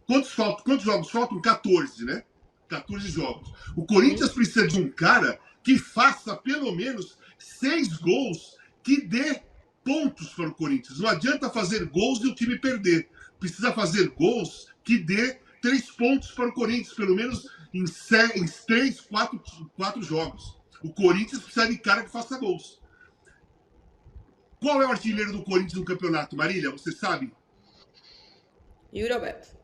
Quantos jogos faltam? 14, né? 14 jogos. O Corinthians precisa de um cara que faça pelo menos 6 gols que dê pontos para o Corinthians. Não adianta fazer gols e o time perder. Precisa fazer gols que dê 3 pontos para o Corinthians, pelo menos em 3, 4 jogos. O Corinthians precisa de cara que faça gols. Qual é o artilheiro do Corinthians no campeonato, Marília? Você sabe? Yuri Alberto.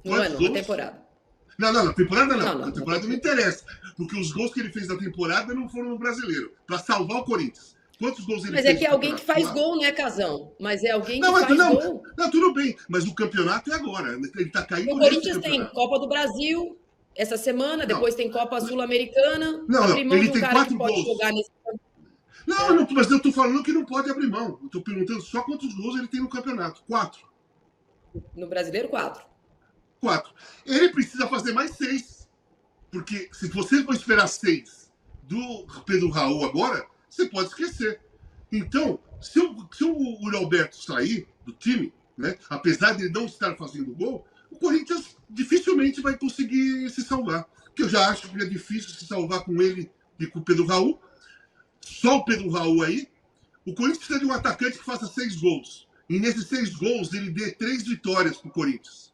Não Quantos é, não, gols? na temporada. Não, na temporada não. Não, Na temporada não interessa. Porque os gols que ele fez na temporada não foram no Brasileiro. Para salvar o Corinthians. Quantos gols ele Mas fez? é que é alguém que faz gol, né, Casão? Mas é alguém que faz gol. Não, tudo bem. Mas o campeonato é agora. Ele tá caindo. O Corinthians tem Copa do Brasil essa semana, depois tem Copa Sul-Americana. Não, ele tem 4 que pode gols. jogar nesse... Não, mas eu tô falando que não pode abrir mão. Eu tô perguntando só quantos gols ele tem no campeonato. 4. No Brasileiro, 4. 4. Ele precisa fazer mais 6. Porque se você for esperar 6 do Pedro Raul agora, você pode esquecer. Então, se o Uri Alberto sair do time, né, apesar de ele não estar fazendo gol, o Corinthians dificilmente vai conseguir se salvar. Porque eu já acho que é difícil se salvar com ele e com o Pedro Raul. Só o Pedro Raul aí. O Corinthians precisa de um atacante que faça 6 gols. E nesses 6 gols ele dê 3 vitórias para o Corinthians.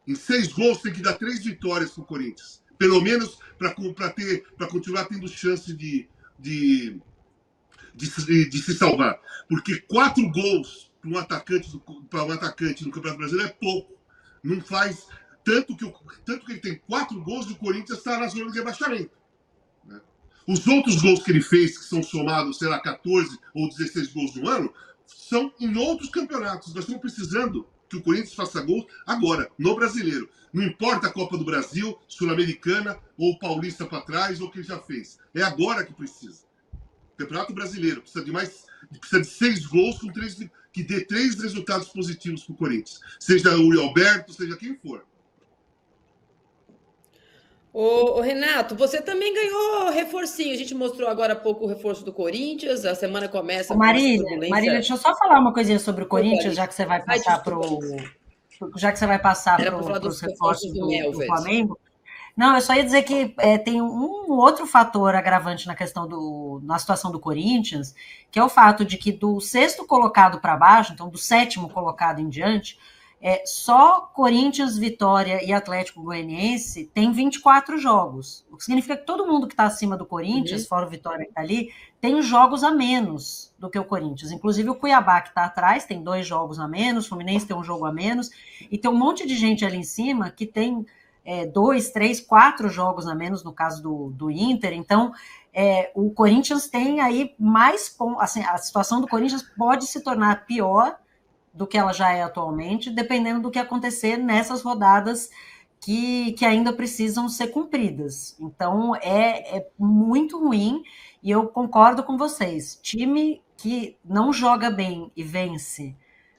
Em 6 gols tem que dar 3 vitórias para o Corinthians. Pelo menos para continuar tendo chance de se salvar. Porque 4 gols para um atacante no Campeonato Brasileiro é pouco. Não faz. Tanto que ele tem 4 gols e o Corinthians está na zona de rebaixamento. Né? Os outros gols que ele fez, que são somados, sei lá, 14 ou 16 gols no ano, são em outros campeonatos. Nós estamos precisando que o Corinthians faça gols agora, no Brasileiro. Não importa a Copa do Brasil, Sul-Americana ou Paulista para trás, ou o que ele já fez. É agora que precisa. Campeonato Brasileiro precisa de 6 gols que dê 3 resultados positivos para o Corinthians. Seja o Yuri Alberto, seja quem for. Ô, Renato, você também ganhou reforcinho. A gente mostrou agora há pouco o reforço do Corinthians. A semana começa com essa turbulência. Marília, deixa eu só falar uma coisinha sobre o Corinthians, já que você vai passar para os reforços do Flamengo. Não, eu só ia dizer que tem um outro fator agravante na situação do Corinthians, que é o fato de que do 6º colocado para baixo, então do 7º colocado em diante, só Corinthians, Vitória e Atlético Goianiense tem 24 jogos. O que significa que todo mundo que está acima do Corinthians, fora o Vitória que está ali, tem jogos a menos do que o Corinthians. Inclusive o Cuiabá, que está atrás, tem 2 jogos a menos, o Fluminense tem um jogo a menos, e tem um monte de gente ali em cima que tem 2, 3, 4 jogos a menos, no caso do Inter. Então, o Corinthians tem aí mais pontos. Assim, a situação do Corinthians pode se tornar pior do que ela já é atualmente, dependendo do que acontecer nessas rodadas que ainda precisam ser cumpridas. Então, é muito ruim, e eu concordo com vocês. Time que não joga bem e vence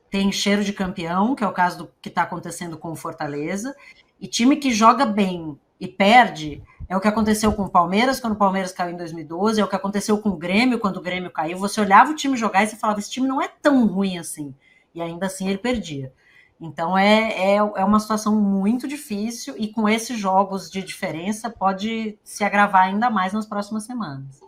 tem cheiro de campeão, que é o caso do que está acontecendo com o Fortaleza, e time que joga bem e perde é o que aconteceu com o Palmeiras, quando o Palmeiras caiu em 2012, é o que aconteceu com o Grêmio, quando o Grêmio caiu. Você olhava o time jogar e você falava, esse time não é tão ruim assim. E ainda assim ele perdia. Então é uma situação muito difícil, e com esses jogos de diferença pode se agravar ainda mais nas próximas semanas.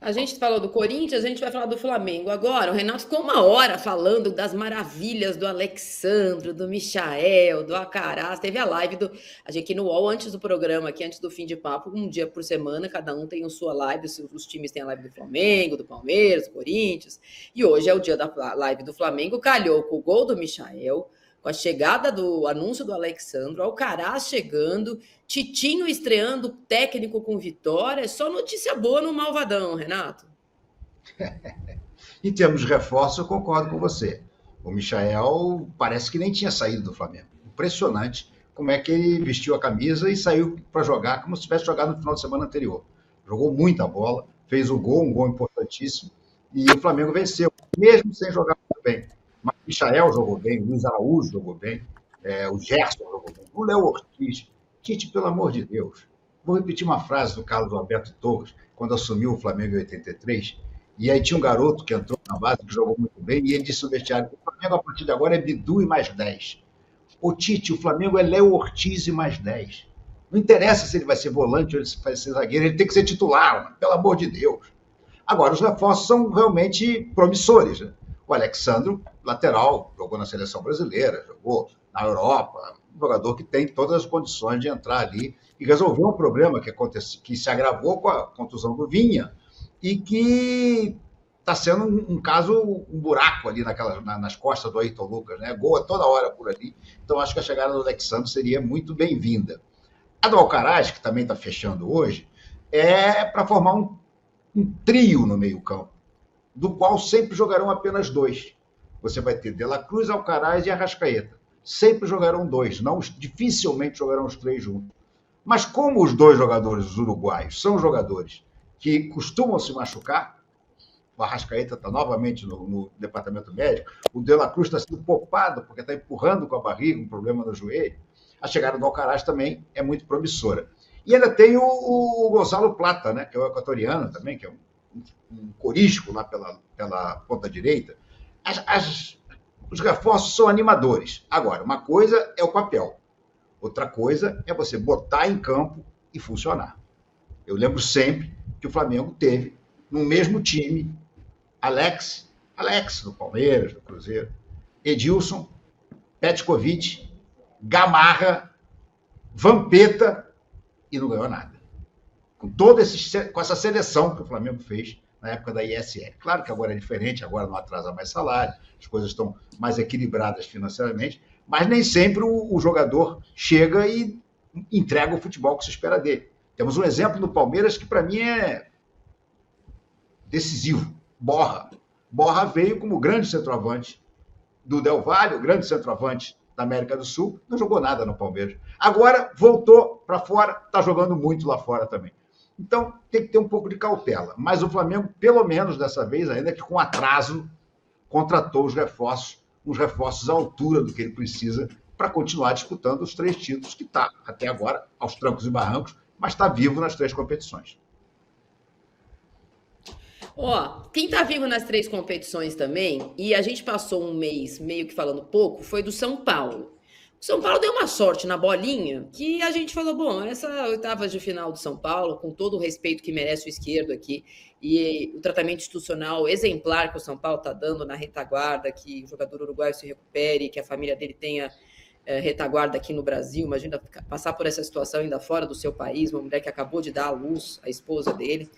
A gente falou do Corinthians, a gente vai falar do Flamengo agora. O Renato ficou 1 hora falando das maravilhas do Alexandro, do Michael, do Acarás. Teve a live a gente aqui no UOL, antes do programa, aqui antes do fim de papo, um dia por semana, cada um tem a sua live. Os times têm a live do Flamengo, do Palmeiras, do Corinthians. E hoje é o dia da live do Flamengo. Calhou com o gol do Michael, com a chegada do anúncio do Alexandro, Alcaraz chegando, Titinho estreando técnico com vitória. Só notícia boa no Malvadão, Renato. Em termos de reforço, eu concordo com você. O Michael parece que nem tinha saído do Flamengo. Impressionante como é que ele vestiu a camisa e saiu para jogar como se tivesse jogado no final de semana anterior. Jogou muita bola, fez um gol importantíssimo, e o Flamengo venceu, mesmo sem jogar muito bem. Mas o Michael jogou bem, o Luiz Araújo jogou bem, o Gerson jogou bem, o Léo Ortiz. Tite, pelo amor de Deus. Vou repetir uma frase do Carlos Alberto Torres, quando assumiu o Flamengo em 83. E aí tinha um garoto que entrou na base, que jogou muito bem, e ele disse no vestiário: o Flamengo a partir de agora é Bidu e mais 10. O Tite, o Flamengo é Léo Ortiz e mais 10. Não interessa se ele vai ser volante ou se vai ser zagueiro, ele tem que ser titular, mano, pelo amor de Deus. Agora, os reforços são realmente promissores. Né? O Alexandro, lateral, jogou na seleção brasileira, jogou na Europa, um jogador que tem todas as condições de entrar ali e resolver um problema que se agravou com a contusão do Vinha e que está sendo um caso, um buraco ali nas costas do Ayrton Lucas, né? Gol toda hora por ali. Então, acho que a chegada do Alexandre seria muito bem-vinda. A do Alcaraz, que também está fechando hoje, é para formar um trio no meio-campo, do qual sempre jogarão apenas 2. Você vai ter De La Cruz, Alcaraz e Arrascaeta. Sempre jogarão 2, dificilmente jogarão os 3 juntos. Mas como os 2 jogadores, os uruguaios, são jogadores que costumam se machucar, o Arrascaeta está novamente no departamento médico, o De La Cruz está sendo poupado porque está empurrando com a barriga, um problema no joelho. A chegada do Alcaraz também é muito promissora. E ainda tem o Gonzalo Plata, né, que é o equatoriano também, que é um corisco lá pela ponta direita. Os reforços são animadores. Agora, uma coisa é o papel, outra coisa é você botar em campo e funcionar. Eu lembro sempre que o Flamengo teve, no mesmo time, Alex do Palmeiras, do Cruzeiro, Edilson, Petkovic, Gamarra, Vampeta, e não ganhou nada. Com essa seleção que o Flamengo fez na época da ISL. Claro que agora é diferente, agora não atrasa mais salário, as coisas estão mais equilibradas financeiramente, mas nem sempre o jogador chega e entrega o futebol que se espera dele. Temos um exemplo no Palmeiras que, para mim, é decisivo. Borra. Borra veio como grande centroavante do Del Valle, o grande centroavante da América do Sul, não jogou nada no Palmeiras. Agora voltou para fora, está jogando muito lá fora também. Então, tem que ter um pouco de cautela. Mas o Flamengo, pelo menos dessa vez, ainda que com atraso, contratou uns reforços à altura do que ele precisa para continuar disputando os 3 títulos que está, até agora, aos trancos e barrancos, mas está vivo nas 3 competições. Quem está vivo nas 3 competições também, e a gente passou um mês meio que falando pouco, foi do São Paulo. O São Paulo deu uma sorte na bolinha que a gente falou, bom, essa oitava de final do São Paulo, com todo o respeito que merece o esquerdo aqui, e o tratamento institucional exemplar que o São Paulo está dando na retaguarda, que o jogador uruguaio se recupere, que a família dele tenha retaguarda aqui no Brasil. Imagina passar por essa situação ainda fora do seu país, uma mulher que acabou de dar à luz, a esposa dele.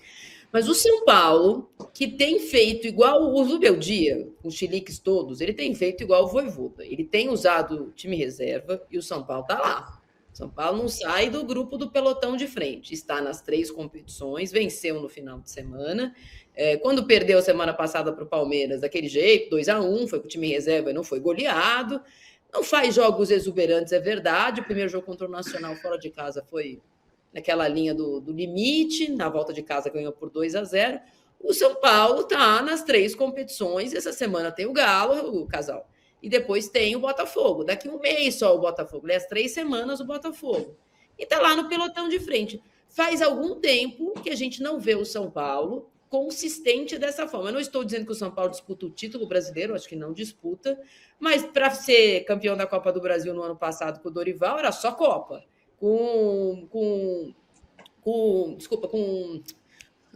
Mas o São Paulo, que tem feito igual o Zubeldia, os chiliques todos, ele tem feito igual o Vojvoda. Ele tem usado o time reserva e o São Paulo está lá. O São Paulo não sai do grupo do pelotão de frente. Está nas 3 competições, venceu no final de semana. Quando perdeu semana passada para o Palmeiras, daquele jeito, 2-1, foi com o time reserva e não foi goleado. Não faz jogos exuberantes, é verdade. O primeiro jogo contra o Nacional fora de casa foi naquela linha do limite, na volta de casa ganhou por 2-0. O São Paulo está nas 3 competições, essa semana tem o Galo, o casal, e depois tem o Botafogo, daqui um mês só o Botafogo, aliás, 3 semanas o Botafogo, e está lá no pelotão de frente. Faz algum tempo que a gente não vê o São Paulo consistente dessa forma. Eu não estou dizendo que o São Paulo disputa o título brasileiro, acho que não disputa, mas para ser campeão da Copa do Brasil no ano passado com o Dorival, era só Copa.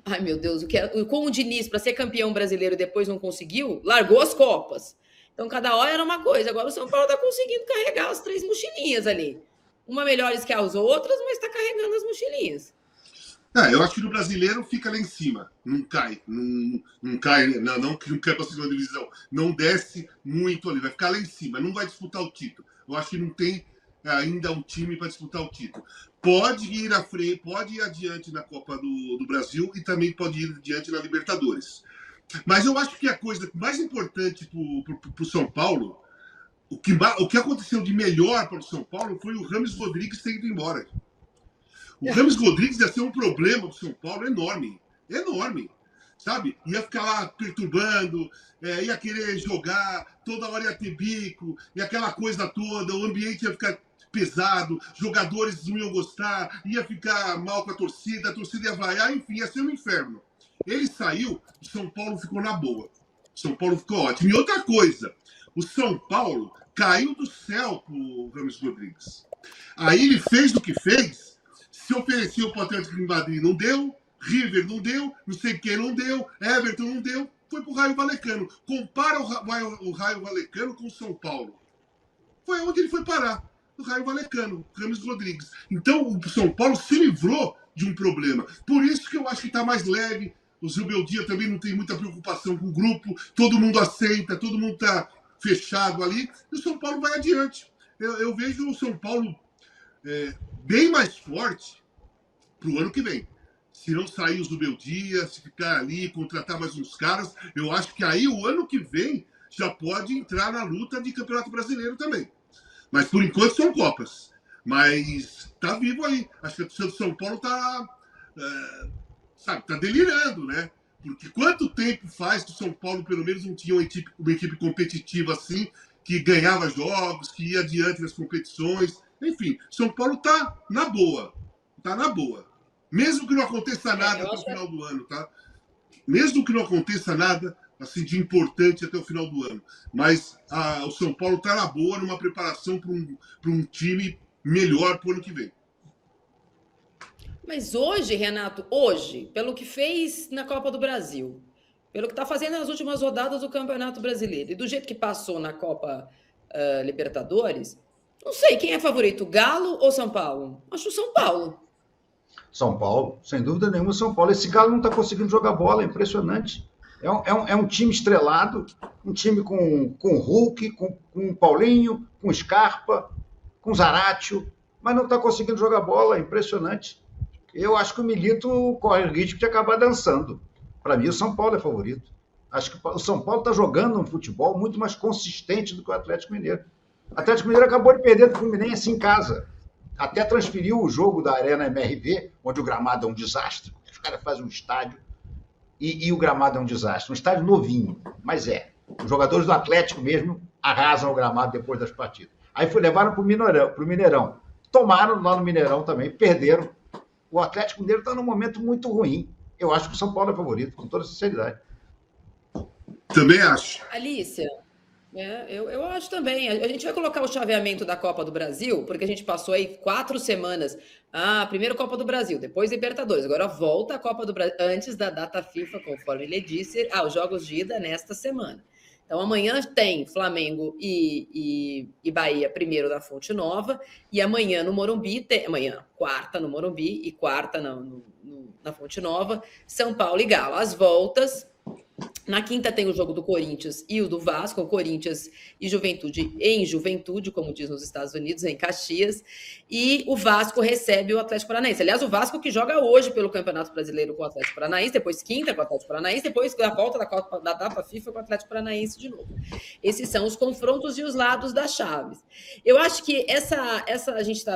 Ai, meu Deus, com o Diniz, para ser campeão brasileiro e depois não conseguiu, largou as Copas. Então, cada hora era uma coisa. Agora o São Paulo está conseguindo carregar as 3 mochilinhas ali. Uma melhores que as outras, mas está carregando as mochilinhas. Eu acho que no brasileiro fica lá em cima, não cai, não cai, não cai para a segunda divisão, não desce muito ali, vai ficar lá em cima, não vai disputar o título. Eu acho que não tem ainda um time para disputar o título. Pode ir à frente, pode ir adiante na Copa do Brasil e também pode ir adiante na Libertadores. Mas eu acho que a coisa mais importante para o São Paulo, o que aconteceu de melhor para o São Paulo foi o Rames Rodrigues ter ido embora. O Rames Rodrigues ia ser um problema para o São Paulo enorme, enorme. Sabe? Ia ficar lá perturbando, ia querer jogar, toda hora ia ter bico, e aquela coisa toda, o ambiente ia ficar pesado, jogadores não iam gostar, ia ficar mal com a torcida ia vaiar, enfim, ia ser um inferno. Ele saiu, o São Paulo ficou na boa. O São Paulo ficou ótimo. E outra coisa, o São Paulo caiu do céu pro Rames Rodrigues. Aí ele fez o que fez, se ofereceu para o Atlético de Madrid, não deu, River não deu, não sei quem não deu, Everton não deu, foi pro Raio Vallecano. Compara o Raio Vallecano com o São Paulo. Foi onde ele foi parar, no Raio Vallecano, Rames Rodrigues. Então o São Paulo se livrou de um problema. Por isso que eu acho que está mais leve. O Zubeldia também não tem muita preocupação com o grupo, todo mundo aceita, todo mundo está fechado ali, e o São Paulo vai adiante. Eu vejo o São Paulo bem mais forte para o ano que vem. Se não sair o Zubeldia, se ficar ali, contratar mais uns caras, eu acho que aí o ano que vem já pode entrar na luta de Campeonato Brasileiro também. Mas por enquanto são Copas. Mas tá vivo aí. Acho que a torcida do São Paulo tá delirando, né? Porque quanto tempo faz que o São Paulo, pelo menos, não tinha uma equipe competitiva assim, que ganhava jogos, que ia adiante nas competições. Enfim, São Paulo tá na boa. Tá na boa. Mesmo que não aconteça nada até o final do ano, tá? Mesmo que não aconteça nada assim, de importante até o final do ano. Mas o São Paulo tá na boa, numa preparação para um time melhor pro ano que vem. Mas hoje, Renato, hoje, pelo que fez na Copa do Brasil, pelo que está fazendo nas últimas rodadas do Campeonato Brasileiro e do jeito que passou na Copa Libertadores, não sei quem é favorito, Galo ou São Paulo? Acho o São Paulo. São Paulo, sem dúvida nenhuma, São Paulo. Esse Galo não está conseguindo jogar bola, é impressionante. É um time estrelado, um time com Hulk, com Paulinho, com Scarpa, com Zaratio, mas não está conseguindo jogar bola, é impressionante. Eu acho que o Milito corre o risco de acabar dançando. Para mim, o São Paulo é favorito. Acho que o São Paulo está jogando um futebol muito mais consistente do que o Atlético Mineiro. O Atlético Mineiro acabou de perder do Fluminense em casa. Até transferiu o jogo da Arena MRV, onde o gramado é um desastre. Os caras fazem um estádio e o gramado é um desastre. Um estádio novinho, mas é. Os jogadores do Atlético mesmo arrasam o gramado depois das partidas. Aí levaram para o Mineirão. Tomaram lá no Mineirão também, perderam. O Atlético Mineiro está num momento muito ruim. Eu acho que o São Paulo é favorito, com toda sinceridade. Também acho. Alícia, eu acho também. A gente vai colocar o chaveamento da Copa do Brasil, porque a gente passou aí 4 semanas. Primeiro Copa do Brasil, depois Libertadores. Agora volta a Copa do Brasil, antes da data FIFA, conforme ele disse, os jogos de ida nesta semana. Então, amanhã tem Flamengo e Bahia, primeiro na Fonte Nova, e amanhã no Morumbi, quarta no Morumbi e quarta na Fonte Nova, São Paulo e Galo. As voltas, na quinta tem o jogo do Corinthians e o do Vasco, o Corinthians e Juventude em Juventude, como diz nos Estados Unidos, em Caxias, e o Vasco recebe o Atlético Paranaense. Aliás, o Vasco que joga hoje pelo Campeonato Brasileiro com o Atlético Paranaense, depois quinta com o Atlético Paranaense, depois a volta da data FIFA com o Atlético Paranaense de novo. Esses são os confrontos e os lados das chaves. Eu acho que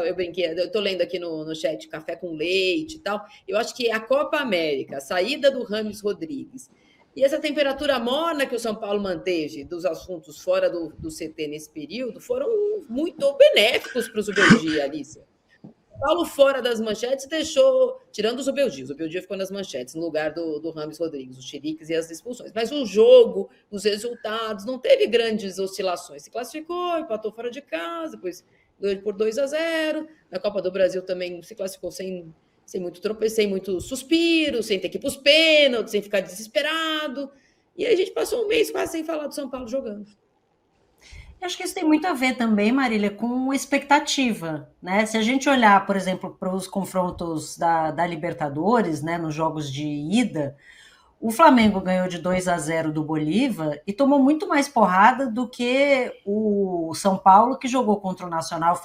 eu brinquei, eu estou lendo aqui no chat Café com Leite e tal, eu acho que a Copa América, a saída do Rames Rodrigues, e essa temperatura morna que o São Paulo manteve dos assuntos fora do CT nesse período foram muito benéficos para o Zubeldia, Alícia. O Paulo fora das manchetes deixou, tirando o Zubeldia ficou nas manchetes, no lugar do Rames Rodrigues, os chiliques e as expulsões. Mas o jogo, os resultados, não teve grandes oscilações. Se classificou, empatou fora de casa, depois ganhou por 2-0. Na Copa do Brasil também se classificou sem muito tropeço, sem muito suspiro, sem ter que ir para os pênaltis, sem ficar desesperado. E aí a gente passou um mês quase sem falar do São Paulo jogando. Eu acho que isso tem muito a ver também, Marília, com expectativa, né? Se a gente olhar, por exemplo, para os confrontos da Libertadores, né, nos jogos de ida, o Flamengo ganhou de 2-0 do Bolívar e tomou muito mais porrada do que o São Paulo, que jogou contra o Nacional,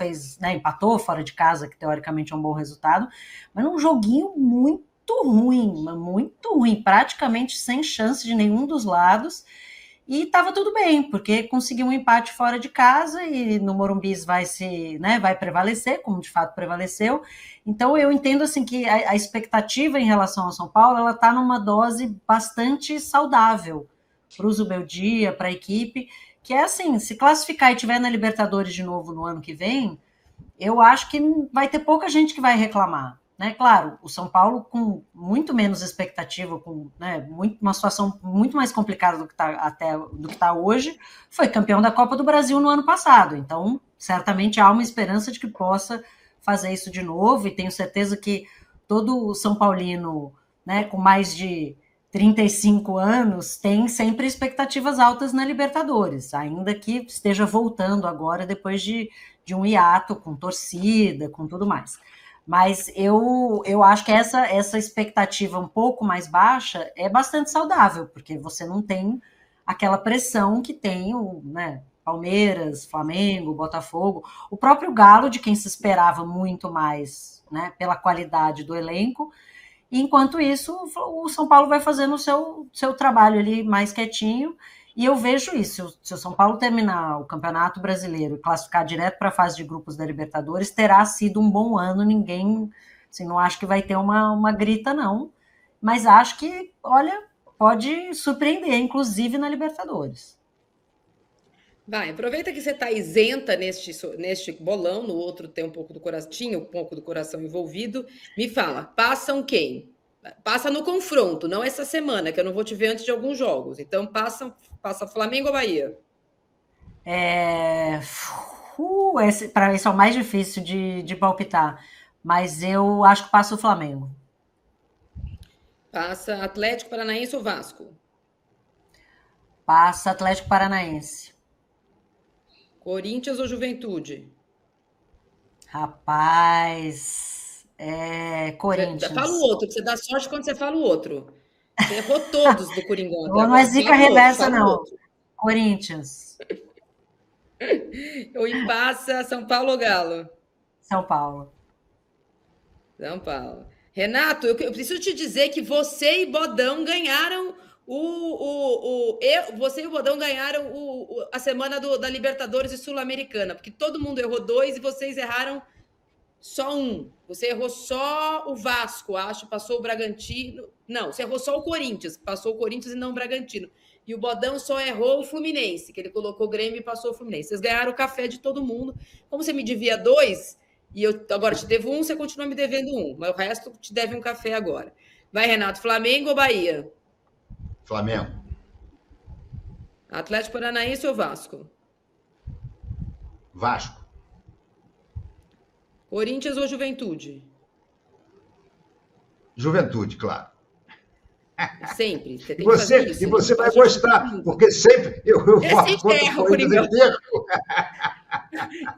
empatou fora de casa, que teoricamente é um bom resultado, mas num joguinho muito ruim, praticamente sem chance de nenhum dos lados. E estava tudo bem, porque conseguiu um empate fora de casa e no Morumbi vai prevalecer, como de fato prevaleceu. Então eu entendo assim que a expectativa em relação ao São Paulo, ela está numa dose bastante saudável para o Zubeldia, para a equipe, que é assim, se classificar e tiver na Libertadores de novo no ano que vem, eu acho que vai ter pouca gente que vai reclamar. né? Claro, o São Paulo com muito menos expectativa, com, né, uma situação muito mais complicada do que está hoje, foi campeão da Copa do Brasil no ano passado. Então, certamente há uma esperança de que possa fazer isso de novo, e tenho certeza que todo São Paulino, né, com mais de 35 anos, tem sempre expectativas altas na Libertadores, ainda que esteja voltando agora depois de um hiato com torcida, com tudo mais. Mas eu acho que essa expectativa um pouco mais baixa é bastante saudável, porque você não tem aquela pressão que tem o, né, Palmeiras, Flamengo, Botafogo, o próprio Galo, de quem se esperava muito mais, né, pela qualidade do elenco. E, enquanto isso, o São Paulo vai fazendo o seu trabalho ali mais quietinho. E eu vejo isso, se o São Paulo terminar o Campeonato Brasileiro e classificar direto para a fase de grupos da Libertadores, terá sido um bom ano, ninguém, assim, não acho que vai ter uma grita, não, mas acho que, olha, pode surpreender, inclusive na Libertadores. Vai, aproveita que você está isenta neste bolão, no outro tem um pouco do coração, tinha um pouco do coração envolvido, me fala, passam quem? Passa no confronto, não essa semana, que eu não vou te ver antes de alguns jogos. Então, passa Flamengo ou Bahia? Para isso é o mais difícil de palpitar. Mas eu acho que passa o Flamengo. Passa Atlético Paranaense ou Vasco? Passa Atlético Paranaense. Corinthians ou Juventude? Rapaz... Corinthians. Fala o outro, que você dá sorte quando você fala o outro. Você errou todos do Coringão. Não é zica reversa, não. Corinthians. Ou passa São Paulo ou Galo? São Paulo. São Paulo. Renato, eu preciso te dizer que você e Bodão ganharam você e o Bodão ganharam a semana da Libertadores e Sul-Americana, porque todo mundo errou 2 e vocês erraram só 1. Você errou só o Vasco, acho, passou o Bragantino. Não, você errou só o Corinthians, passou o Corinthians e não o Bragantino. E o Bodão só errou o Fluminense, que ele colocou o Grêmio e passou o Fluminense. Vocês ganharam o café de todo mundo. Como você me devia 2, e eu agora te devo 1, você continua me devendo 1. Mas o resto te deve um café agora. Vai, Renato, Flamengo ou Bahia? Flamengo. Atlético Paranaense ou Vasco? Vasco. Corinthians ou Juventude? Juventude, claro. Sempre. Você tem que fazer isso. E você vai gostar, porque sempre eu voto contra o Corinthians inteiro.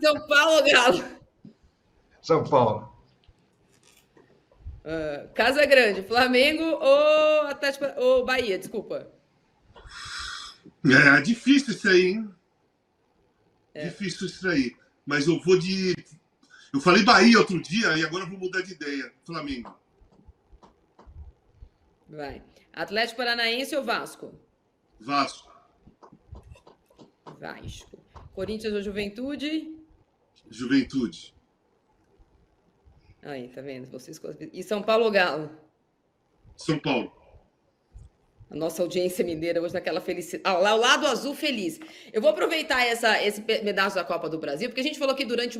São Paulo ou Galo? São Paulo. Casa Grande, Flamengo ou Atlético ou Bahia, desculpa. É difícil isso aí, hein? Difícil isso aí. Mas eu vou de... Eu falei Bahia outro dia e agora eu vou mudar de ideia. Flamengo. Vai. Atlético Paranaense ou Vasco? Vasco. Vasco. Corinthians ou Juventude? Juventude. Aí, tá vendo? Vocês... E São Paulo ou Galo? São Paulo. A nossa audiência mineira hoje naquela felicidade. Lá, o lado azul feliz. Eu vou aproveitar esse pedaço da Copa do Brasil, porque a gente falou que durante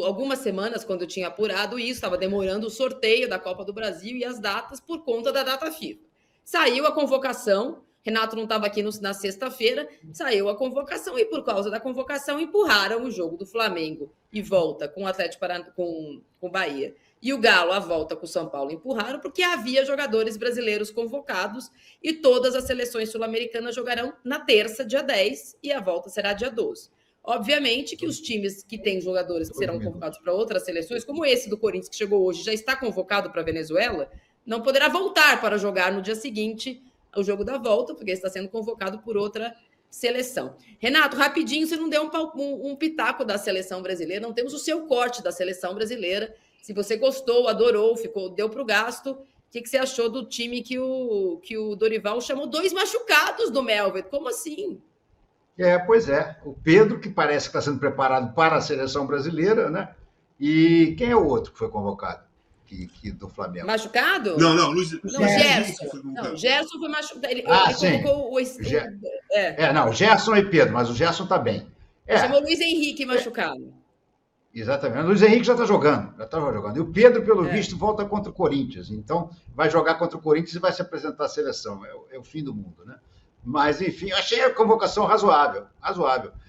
algumas semanas, quando eu tinha apurado isso, estava demorando o sorteio da Copa do Brasil e as datas por conta da data FIFA. Saiu a convocação, Renato não estava aqui na sexta-feira, saiu a convocação e por causa da convocação empurraram o jogo do Flamengo e volta com o Atlético com Bahia. E o Galo, a volta com o São Paulo, empurraram porque havia jogadores brasileiros convocados e todas as seleções sul-americanas jogarão na terça, dia 10, e a volta será dia 12. Obviamente que os times que têm jogadores que serão convocados para outras seleções, como esse do Corinthians que chegou hoje, já está convocado para a Venezuela, não poderá voltar para jogar no dia seguinte o jogo da volta, porque está sendo convocado por outra seleção. Renato, rapidinho, você não deu um pitaco da seleção brasileira, não temos o seu corte da seleção brasileira. Se você gostou, adorou, deu para o gasto, o que você achou do time que o Dorival chamou 2 machucados do Melvert? Como assim? Pois é. O Pedro, que parece que está sendo preparado para a seleção brasileira, né? E quem é o outro que foi convocado do Flamengo? Machucado? Não, Gerson. Não, Gerson foi machucado. Ele colocou o... Não, Gerson e Pedro, mas o Gerson está bem. Chamou Luiz Henrique machucado. Exatamente. O Luiz Henrique já está jogando. E o Pedro, pelo visto, volta contra o Corinthians. Então, vai jogar contra o Corinthians e vai se apresentar à seleção. É o fim do mundo, né? Mas, enfim, achei a convocação razoável.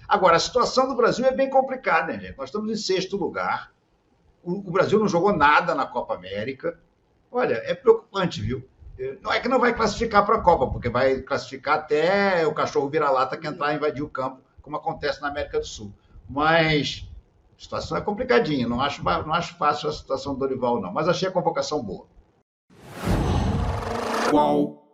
Agora, a situação do Brasil é bem complicada, né, gente? Nós estamos em 6º lugar. O Brasil não jogou nada na Copa América. Olha, é preocupante, viu? Não é que não vai classificar para a Copa, porque vai classificar até o cachorro vira-lata que entrar e invadir o campo, como acontece na América do Sul. Mas a situação é complicadinha. Não acho fácil a situação do Dorival, não. Mas achei a convocação boa. Qual?